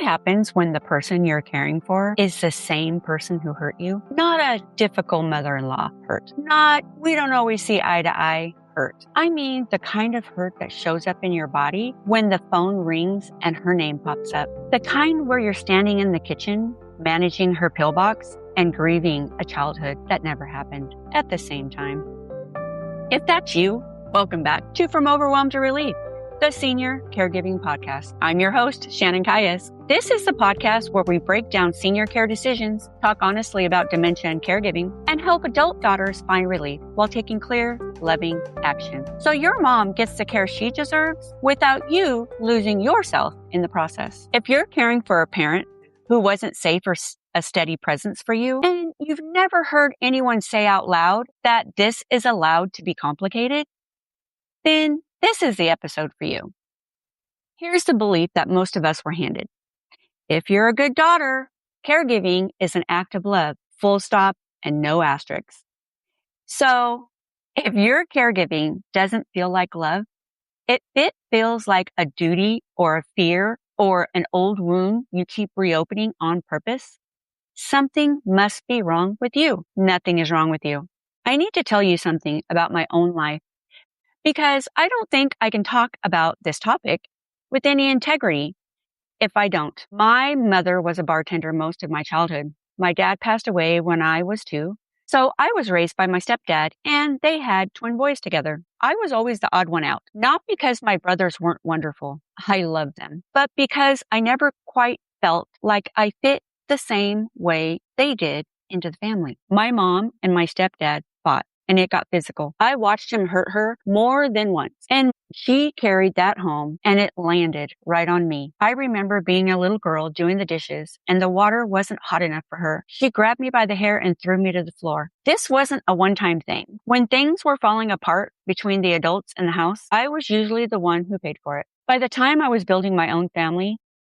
happens when the person you're caring for is the same person who hurt you? Not a difficult mother-in-law hurt. Not, we don't always see eye to eye hurt. I mean the kind of hurt that shows up in your body when the phone rings and her name pops up. The kind where you're standing in the kitchen, managing her pillbox and grieving a childhood that never happened at the same time. If that's you, welcome back to From Overwhelmed to Relief, the Senior Caregiving Podcast. I'm your host, Shannon Calles. This is the podcast where we break down senior care decisions, talk honestly about dementia and caregiving, and help adult daughters find relief while taking clear, loving action. So your mom gets the care she deserves without you losing yourself in the process. If you're caring for a parent who wasn't safe or a steady presence for you, and you've never heard anyone say out loud that this is allowed to be complicated, then this is the episode for you. Here's the belief that most of us were handed. If you're a good daughter, caregiving is an act of love, full stop and no asterisks. So if your caregiving doesn't feel like love, if it feels like a duty or a fear or an old wound you keep reopening on purpose, something must be wrong with you. Nothing is wrong with you. I need to tell you something about my own life, because I don't think I can talk about this topic with any integrity if I don't. My mother was a bartender most of my childhood. My dad passed away when I was 2, so I was raised by my stepdad, and they had twin boys together. I was always the odd one out, not because my brothers weren't wonderful. I loved them, but because I never quite felt like I fit the same way they did into the family. My mom and my stepdad fought, and it got physical. I watched him hurt her more than once, and she carried that home, and it landed right on me. I remember being a little girl doing the dishes, and the water wasn't hot enough for her. She grabbed me by the hair and threw me to the floor. This wasn't a one-time thing. When things were falling apart between the adults in the house, I was usually the one who paid for it. By the time I was building my own family,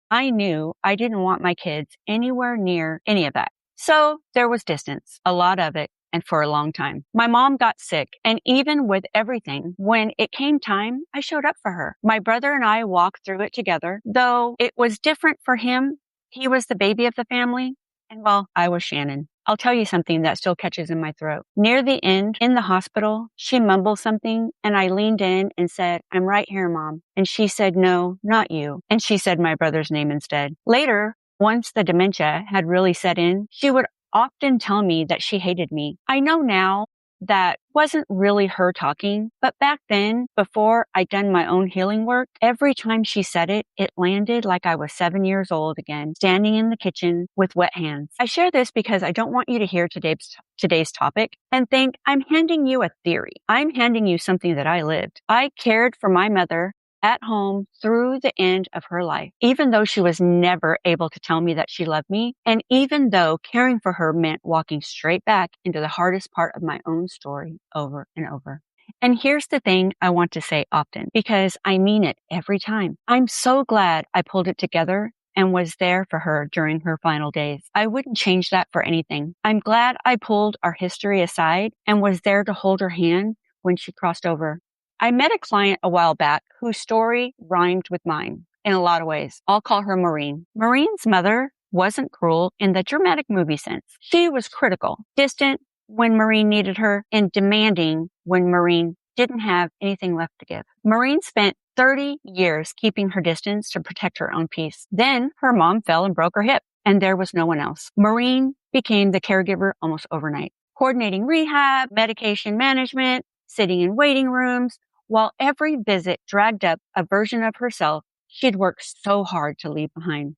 I knew I didn't want my kids anywhere near any of that. So there was distance, a lot of it, and for a long time. My mom got sick, and even with everything, when it came time, I showed up for her. My brother and I walked through it together, though it was different for him. He was the baby of the family, and well, I was Shannon. I'll tell you something that still catches in my throat. Near the end, in the hospital, she mumbled something, and I leaned in and said, "I'm right here, Mom." And she said, "No, not you." And she said my brother's name instead. Later, once the dementia had really set in, she would often tell me that she hated me. I know now that wasn't really her talking, but back then, before I'd done my own healing work, every time she said it, it landed like I was 7 years old again, standing in the kitchen with wet hands. I share this because I don't want you to hear today's topic and think I'm handing you a theory. I'm handing you something that I lived. I cared for my mother at home through the end of her life, even though she was never able to tell me that she loved me, and even though caring for her meant walking straight back into the hardest part of my own story over and over. And here's the thing I want to say often, because I mean it every time. I'm so glad I pulled it together and was there for her during her final days. I wouldn't change that for anything. I'm glad I pulled our history aside and was there to hold her hand when she crossed over. I met a client a while back whose story rhymed with mine in a lot of ways. I'll call her Maureen. Maureen's mother wasn't cruel in the dramatic movie sense. She was critical, distant when Maureen needed her, and demanding when Maureen didn't have anything left to give. Maureen spent 30 years keeping her distance to protect her own peace. Then her mom fell and broke her hip, and there was no one else. Maureen became the caregiver almost overnight, coordinating rehab, medication management, sitting in waiting rooms, while every visit dragged up a version of herself she'd worked so hard to leave behind.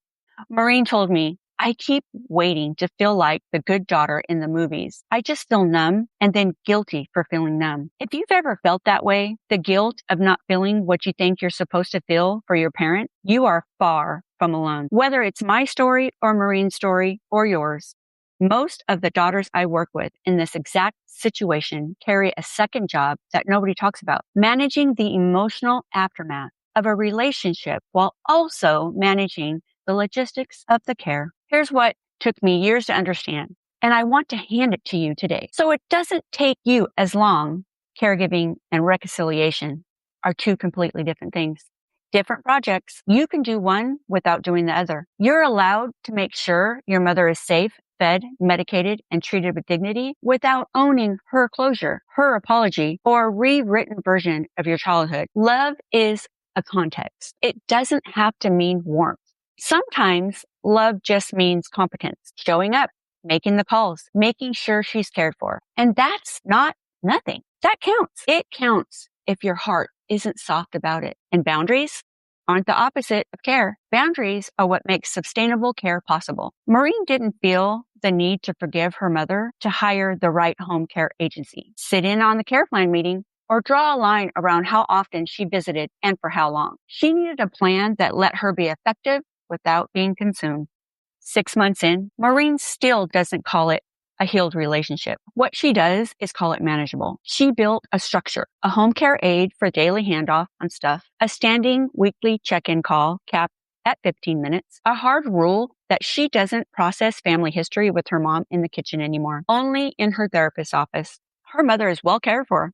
Maureen told me, "I keep waiting to feel like the good daughter in the movies. I just feel numb and then guilty for feeling numb." If you've ever felt that way, the guilt of not feeling what you think you're supposed to feel for your parent, you are far from alone. Whether it's my story or Maureen's story or yours, most of the daughters I work with in this exact situation carry a second job that nobody talks about, managing the emotional aftermath of a relationship while also managing the logistics of the care. Here's what took me years to understand, and I want to hand it to you today. So it doesn't take you as long. Caregiving and reconciliation are two completely different things. different projects. You can do one without doing the other. You're allowed to make sure your mother is safe, fed, medicated, and treated with dignity without owning her closure, her apology, or a rewritten version of your childhood. Love is a context. It doesn't have to mean warmth. Sometimes love just means competence, showing up, making the calls, making sure she's cared for. And that's not nothing. That counts. It counts if your heart isn't soft about it. And boundaries aren't the opposite of care. Boundaries are what makes sustainable care possible. Maureen didn't feel the need to forgive her mother to hire the right home care agency, sit in on the care plan meeting, or draw a line around how often she visited and for how long. She needed a plan that let her be effective without being consumed. 6 months in, Maureen still doesn't call it a healed relationship. What she does is call it manageable. She built a structure, a home care aide for daily handoff on stuff, a standing weekly check-in call capped at 15 minutes, a hard rule that she doesn't process family history with her mom in the kitchen anymore, only in her therapist's office. Her mother is well cared for.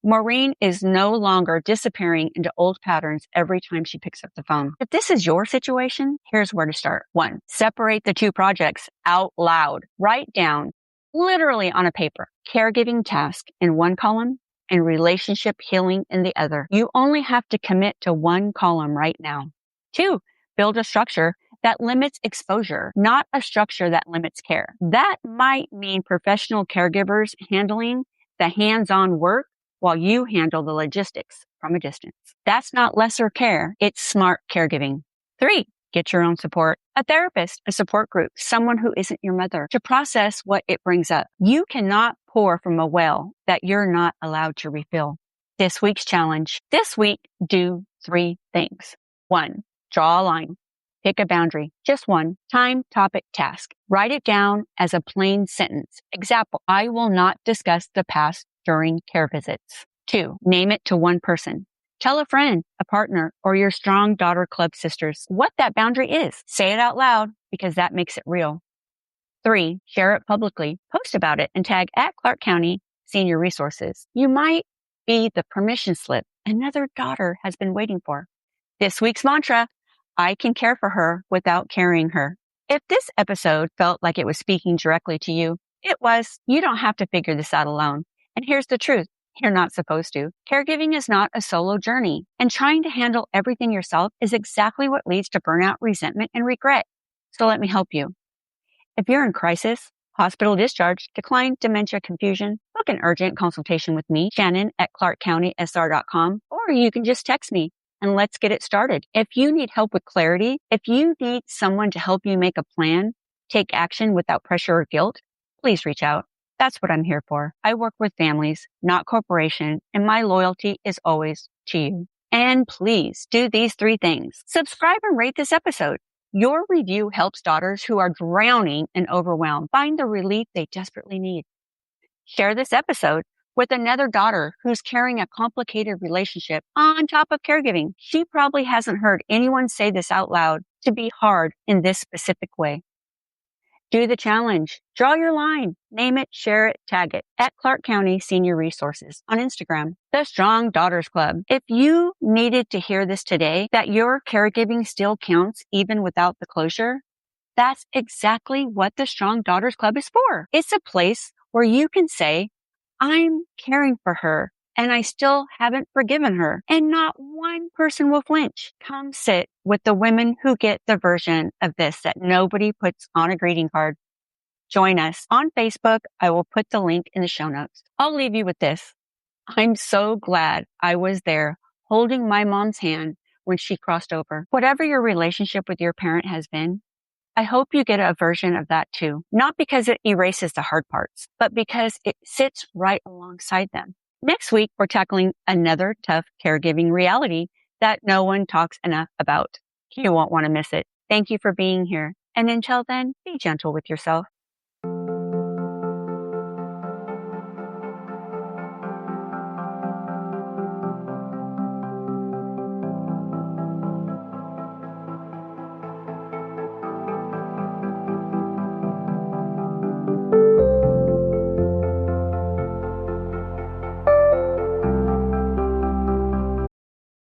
Maureen is no longer disappearing into old patterns every time she picks up the phone. If this is your situation, here's where to start. 1, separate the 2 projects out loud. Write down, literally on a paper, caregiving task in one column and relationship healing in the other. You only have to commit to one column right now. 2, build a structure that limits exposure, not a structure that limits care. That might mean professional caregivers handling the hands-on work while you handle the logistics from a distance. That's not lesser care. It's smart caregiving. 3, get your own support. A therapist, a support group, someone who isn't your mother to process what it brings up. You cannot pour from a well that you're not allowed to refill. This week's challenge. This week, do 3 things. 1, draw a line. Pick a boundary. Just one. Time, topic, task. Write it down as a plain sentence. Example, I will not discuss the past during care visits. 2, name it to one person. Tell a friend, a partner, or your strong daughter club sisters what that boundary is. Say it out loud because that makes it real. 3, share it publicly. Post about it and tag at Clark County Senior Resources. You might be the permission slip another daughter has been waiting for. This week's mantra, I can care for her without carrying her. If this episode felt like it was speaking directly to you, it was. You don't have to figure this out alone. And here's the truth. You're not supposed to. Caregiving is not a solo journey, and trying to handle everything yourself is exactly what leads to burnout, resentment, and regret. So let me help you. If you're in crisis, hospital discharge, decline, dementia, confusion, book an urgent consultation with me, Shannon at clarkcountysr.com, or you can just text me and let's get it started. If you need help with clarity, if you need someone to help you make a plan, take action without pressure or guilt, please reach out. That's what I'm here for. I work with families, not corporations, and my loyalty is always to you. And please do these 3 things. Subscribe and rate this episode. Your review helps daughters who are drowning and overwhelmed find the relief they desperately need. Share this episode with another daughter who's carrying a complicated relationship on top of caregiving. She probably hasn't heard anyone say this out loud to be hard in this specific way. Do the challenge. Draw your line. Name it, share it, tag it at Clark County Senior Resources on Instagram. The Strong Daughters Club. If you needed to hear this today, that your caregiving still counts even without the closure, that's exactly what the Strong Daughters Club is for. It's a place where you can say, I'm caring for her and I still haven't forgiven her. And not one person will flinch. Come sit with the women who get the version of this that nobody puts on a greeting card. Join us on Facebook. I will put the link in the show notes. I'll leave you with this. I'm so glad I was there holding my mom's hand when she crossed over. Whatever your relationship with your parent has been, I hope you get a version of that too. Not because it erases the hard parts, but because it sits right alongside them. Next week, we're tackling another tough caregiving reality that no one talks enough about. You won't want to miss it. Thank you for being here. And until then, be gentle with yourself.